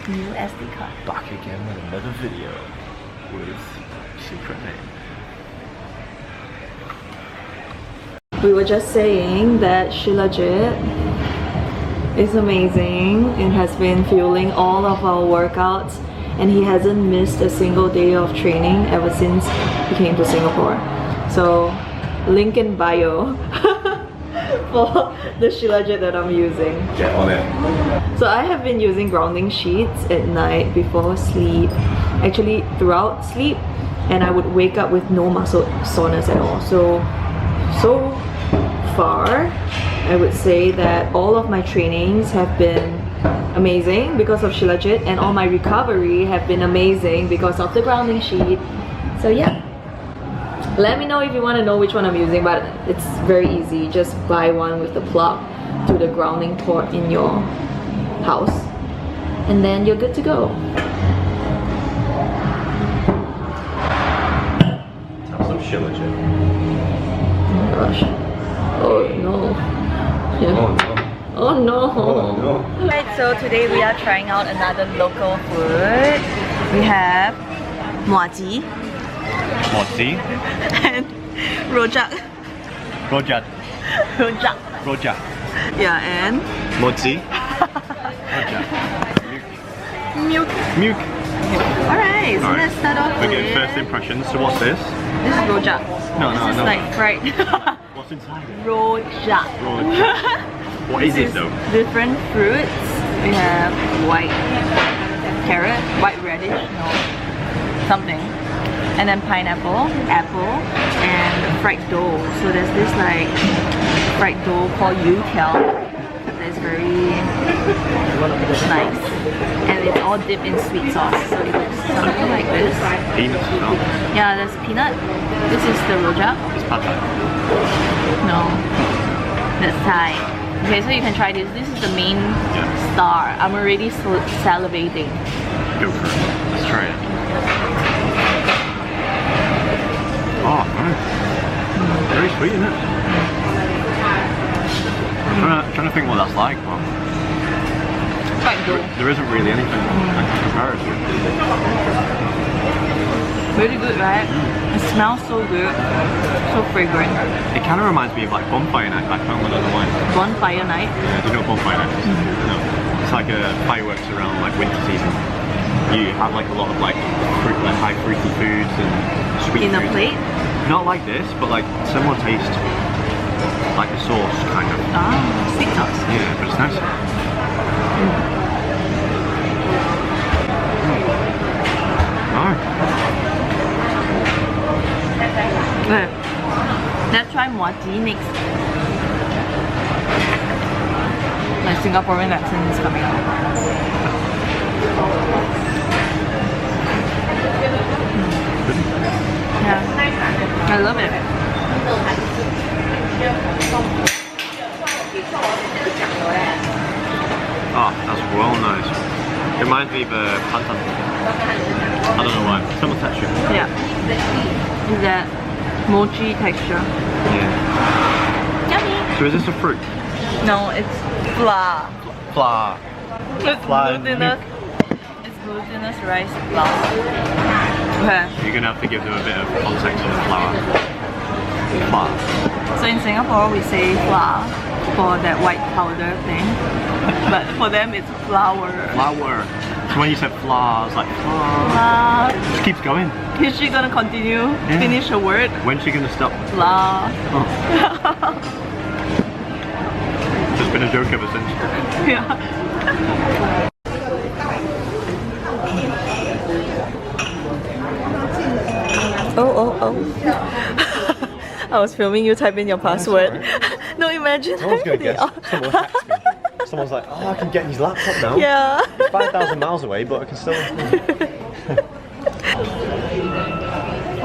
New SD card. Back again with another video with secret name. We were just saying that Shilajit is amazing and has been fueling all of our workouts, and he hasn't missed a single day of training ever since he came to Singapore. So link in bio for the Shilajit that I'm using. Get on it. So I have been using grounding sheets at night before sleep, actually throughout sleep, and I would wake up with no muscle soreness at all. So far, I would say that all of my trainings have been amazing because of Shilajit, and all my recovery have been amazing because of the grounding sheet. So yeah. Let me know if you want to know which one I'm using, but it's very easy. Just buy one with the plug to the grounding port in your house, and then you're good to go. Have some Shilajit. Oh my gosh. Oh no. Yeah. Oh no. Oh no. Oh no. Right, so today we are trying out another local food. We have muaji Mozi. and rojak. Rojak. Rojak. Rojak. Yeah, and Mozi. Rojak. milk. Milk. Alright, so Alright. let's start off We're with... getting first impressions. So what's this? This is rojak. No, this no, is no. like fried. What's inside it? Rojak. Rojak. What is This it though? Different fruits. We have white carrot, white radish, no, something. And then pineapple, apple, and fried dough. So there's this like fried dough called youtiao that's very nice. And it's all dipped in sweet sauce. So it looks something like this. Peanuts as well. Yeah, there's peanut. This is the rojak. It's pad thai. No, that's Thai. Okay, so you can try this. This is the main star. I'm already salivating. Go for it. Let's try it. Oh, nice. Very sweet, isn't it? I'm trying to think what that's like. Well, Quite good. there isn't really anything I can compare it to. Really good, right? It smells so good. So fragrant. It kind of reminds me of like bonfire night back home. I don't know why. Bonfire night. Yeah, do you know what bonfire night is? No. It's like fireworks around like winter season. You have like a lot of like fruit, like high fruity foods and sweet In a foods. plate? Not like this, but like similar taste. Like the sauce, kind of. Ah, sweet sauce. Yeah, but it's nice. Alright. Okay. Let's try muaji next. My Singaporean accent is coming out. Yeah, I love it. Oh, that's well nice. It reminds me of pantan. I don't know why. Similar texture. Yeah. Is that mochi texture? Yeah. Yummy. So is this a fruit? No, it's flour. Flour. It's Flour and glutinous. It's glutinous rice flour. Okay. You're gonna have to give them a bit of context on the flour. Flour. So in Singapore we say flour for that white powder thing, but for them it's flour. Flour. So when you said flour, I was like, flour. Flour. Just keeps going. Is she gonna continue? Finish her word? When's she gonna stop? Flour. Oh. It's been a joke ever since. Yeah. Oh. I was filming you type in your password. No, imagine. I was gonna guess. Someone hacked me. Someone's like, oh, I can get his laptop now. Yeah. It's 5,000 miles away, but I can still...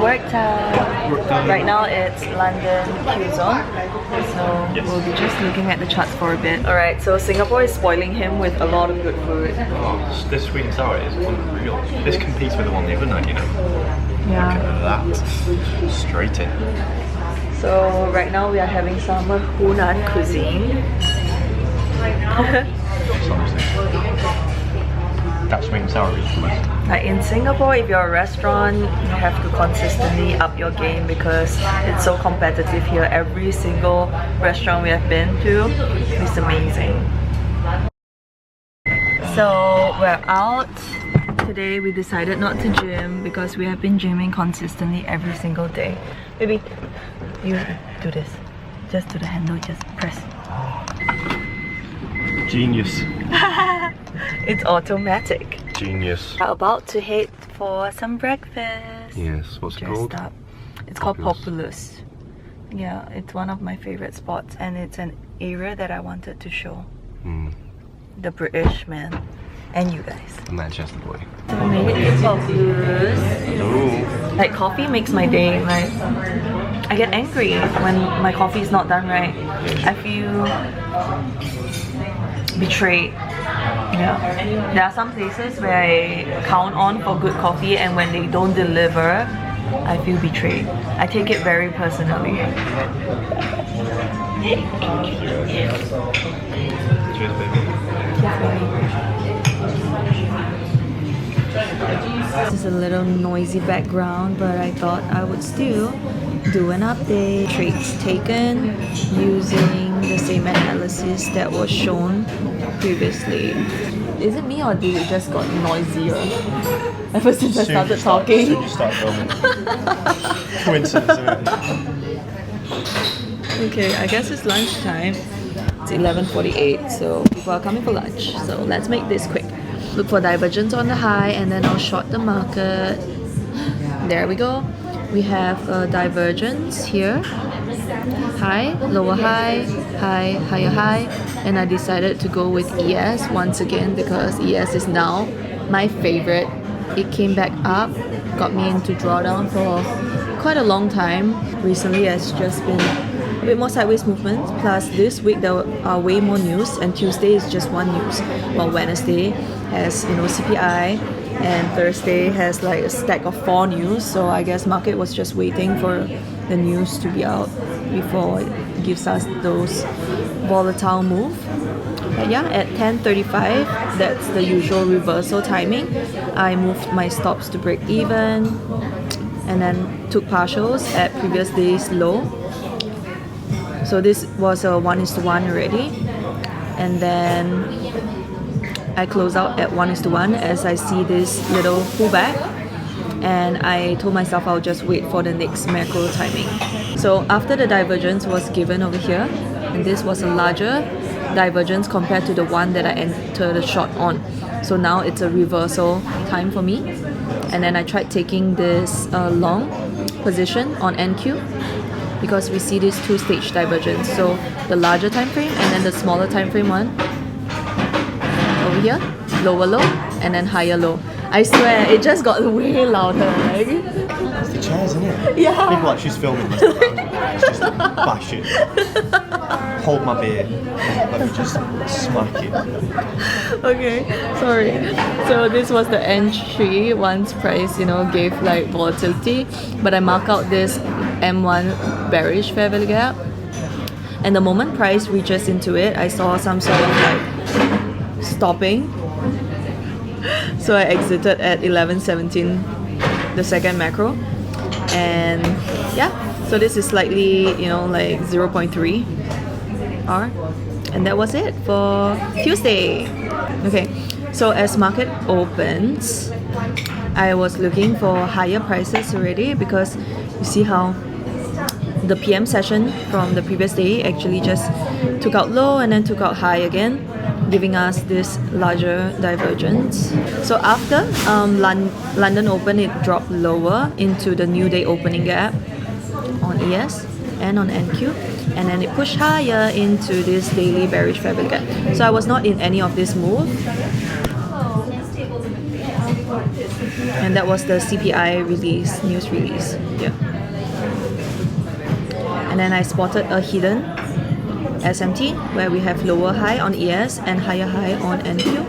Work time. Right now it's London Q zone, so we'll be just looking at the charts for a bit. Alright, so Singapore is spoiling him with a lot of good food. Oh, this sweet and sour is unreal. This competes with the one the other night, you know. Yeah. Look at that. Straight in. So right now we are having some Hunan cuisine. that swing salaries for most. Like in Singapore, if you're a restaurant, you have to consistently up your game because it's so competitive here. Every single restaurant we have been to is amazing. So we're out. Today we decided not to gym because we have been gymming consistently every single day. Baby, you do this. Just do the handle, just press. Genius. It's automatic. Genius. We're about to head for some breakfast. Yes, what's it called? Up. It's called Populous. Yeah, it's one of my favorite spots and it's an area that I wanted to show. The British man and you guys. The Manchester boy. So we made it to Populous. Ooh. Like coffee makes my day. Like I get angry when my coffee is not done right. I feel betrayed. Yeah. There are some places where I count on for good coffee and when they don't deliver, I feel betrayed. I take it very personally. Cheers, baby. This is a little noisy background, but I thought I would still do an update. Trades taken using the same analysis that was shown previously. Is it me or did it just got noisier ever since I started talking? Soon you start filming. Coincidence, isn't it? Okay, I guess it's lunchtime. It's 11:48, so people are coming for lunch. So let's make this quick. Look for divergence on the high and then I'll short the market. There we go. We have a divergence here. High, lower high, high, higher high. And I decided to go with ES once again because ES is now my favorite. It came back up, got me into drawdown for quite a long time. Recently it's just been a bit more sideways movement, plus this week there are way more news and Tuesday is just one news, while Wednesday has CPI and Thursday has like a stack of 4 news, so I guess market was just waiting for the news to be out before it gives us those volatile move. But yeah, at 10:35, that's the usual reversal timing. I moved my stops to break even and then took partials at previous day's low. So this was a 1:1 already, and then I close out at 1:1 as I see this little pullback, and I told myself I'll just wait for the next macro timing. So after the divergence was given over here, and this was a larger divergence compared to the one that I entered a short on. So now it's a reversal time for me, and then I tried taking this long position on NQ, because we see this 2-stage divergence. So the larger time frame and then the smaller time frame one over here, lower low and then higher low. I swear it just got way louder. Like. It's the chairs, isn't it? Yeah. People like she's filming this. It's just like, bash it. Hold my beer. Let me just smack it. Okay, sorry. So this was the entry once price, gave like volatility, but I mark out this M1 bearish fair value gap, and the moment price reaches into it, I saw some sort of like stopping. So I exited at 11:17, the second macro, and yeah. So this is slightly, like 0.3 R, and that was it for Tuesday. Okay, so as market opens, I was looking for higher prices already because you see how the PM session from the previous day actually just took out low and then took out high again, giving us this larger divergence. So after London Open, it dropped lower into the new day opening gap on ES and on NQ, and then it pushed higher into this daily bearish fair value gap. So I was not in any of this move, and that was the CPI release, news release. Yeah. And then I spotted a hidden SMT where we have lower high on ES and higher high on NQ,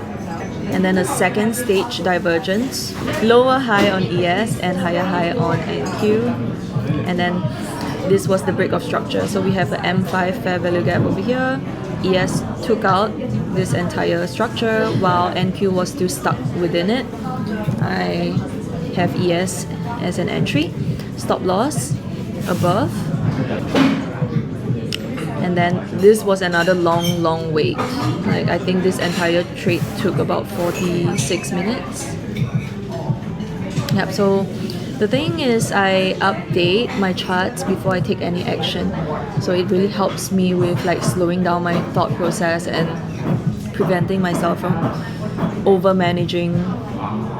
and then a second stage divergence, lower high on ES and higher high on NQ, and then this was the break of structure. So we have the M5 fair value gap over here. ES took out this entire structure while NQ was still stuck within it. I have ES as an entry, stop loss above, and then this was another long wait. Like I think this entire trade took about 46 minutes. Yep, so the thing is I update my charts before I take any action. So it really helps me with like slowing down my thought process and preventing myself from over managing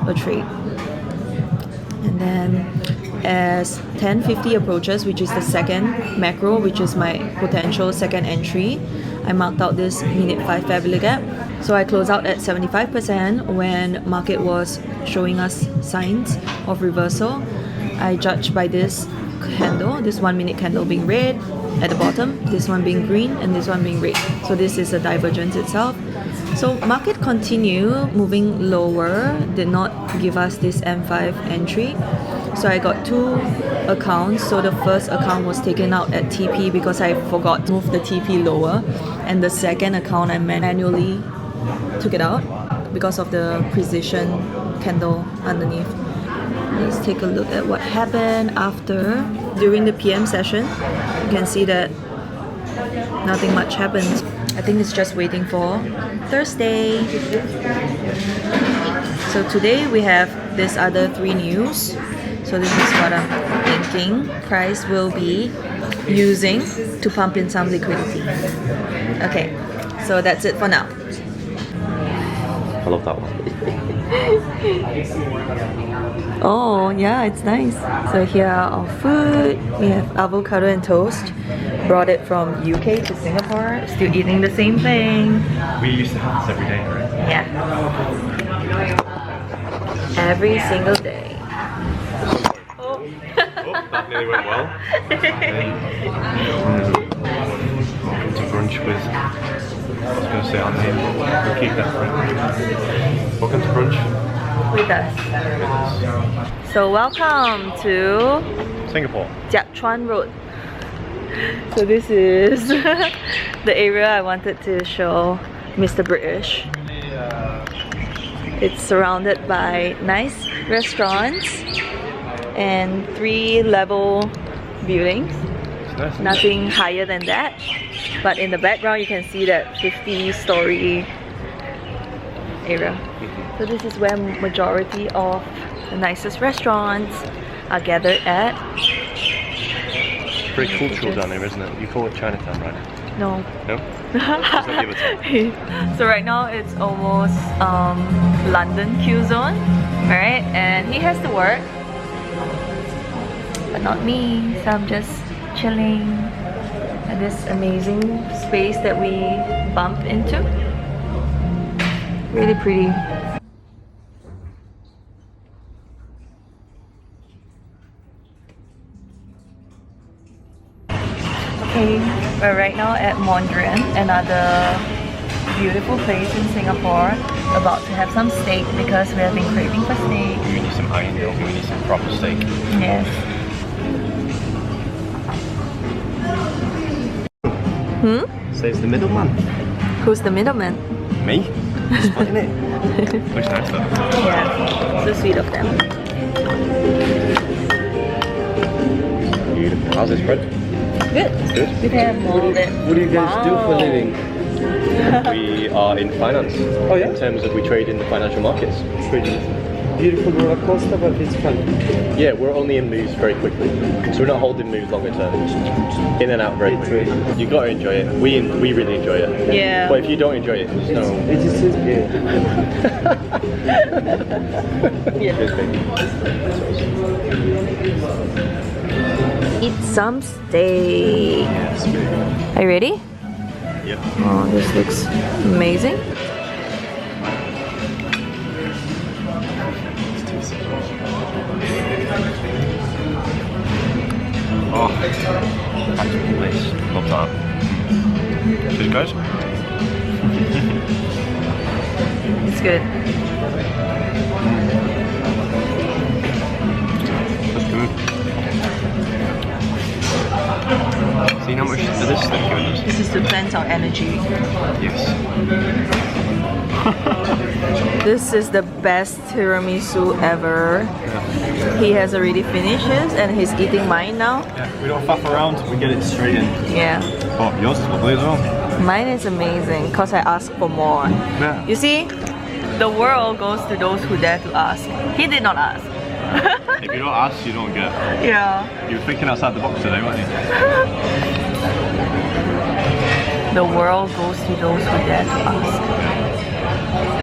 a trade. And then as 10:50 approaches, which is the second macro, which is my potential second entry, I marked out this minute 5 fair value gap. So I closed out at 75% when market was showing us signs of reversal. I judged by this candle, this 1 minute candle being red at the bottom, this one being green, and this one being red. So this is a divergence itself. So market continue moving lower, did not give us this M5 entry. So I got 2 accounts. So the first account was taken out at TP because I forgot to move the TP lower, and the second account I manually took it out because of the precision candle underneath. Let's take a look at what happened after. During the PM session, you can see that nothing much happened. I think it's just waiting for Thursday. So today we have this other 3 news. So this is what I'm thinking price will be using to pump in some liquidity. Okay, so that's it for now. I love that one. Oh yeah, it's nice. So here are our food. We have avocado and toast. Brought it from UK to Singapore. Still eating the same thing. We used to have this every day, right? Yeah. Every single day. Oh, that nearly went well. Welcome to brunch with, I was going to say our name, we'll keep that for welcome to brunch With us. So welcome to Singapore. Jiak Chuan Road. So this is the area I wanted to show Mr. British. It's surrounded by nice restaurants and 3-level buildings. Nice. Nothing higher than that. But in the background you can see that 50-story area. So this is where majority of the nicest restaurants are gathered at. Pretty cultural down there, isn't it? You call it Chinatown, right? No. No? So right now it's almost London Q zone, right? And he has to work, but not me. So I'm just chilling at this amazing space that we bump into. Really pretty. Okay, we're right now at Mondrian, another beautiful place in Singapore. About to have some steak because we have been craving for steak. We need some iron milk and we need some proper steak. Yes. Saves the middleman. Who's the middleman? Me? Splitting it. Looks nice though. Yeah, so sweet of them. Beautiful. How's this bread? Good. Good. We can have more of it. What do you guys do for a living? We are in finance. Oh yeah? In terms of we trade in the financial markets. Pretty beautiful roller coaster, but it's fun. Yeah, we're only in moves very quickly. So we're not holding moves longer term. In and out very quickly. You gotta enjoy it. We really enjoy it. Yeah. But if you don't enjoy it, just know. It just is good. Yeah. Cheers, baby. Eat some steak. Yes, baby. Are you ready? Yep. Oh, this looks amazing. Oh, back to place. Love that. Cheers, guys. It's good. That's good. See how much of this thing given us? This is to cleanse our energy. Yes. This is the best tiramisu ever. He has already finished his and he's eating mine now. Yeah, we don't faff around, we get it straight in. Yeah. Oh, yours is lovely as well. Mine is amazing because I asked for more. Yeah. You see, the world goes to those who dare to ask. He did not ask. If you don't ask, you don't get. Yeah. You were thinking outside the box today, weren't you? The world goes to those who dare to ask.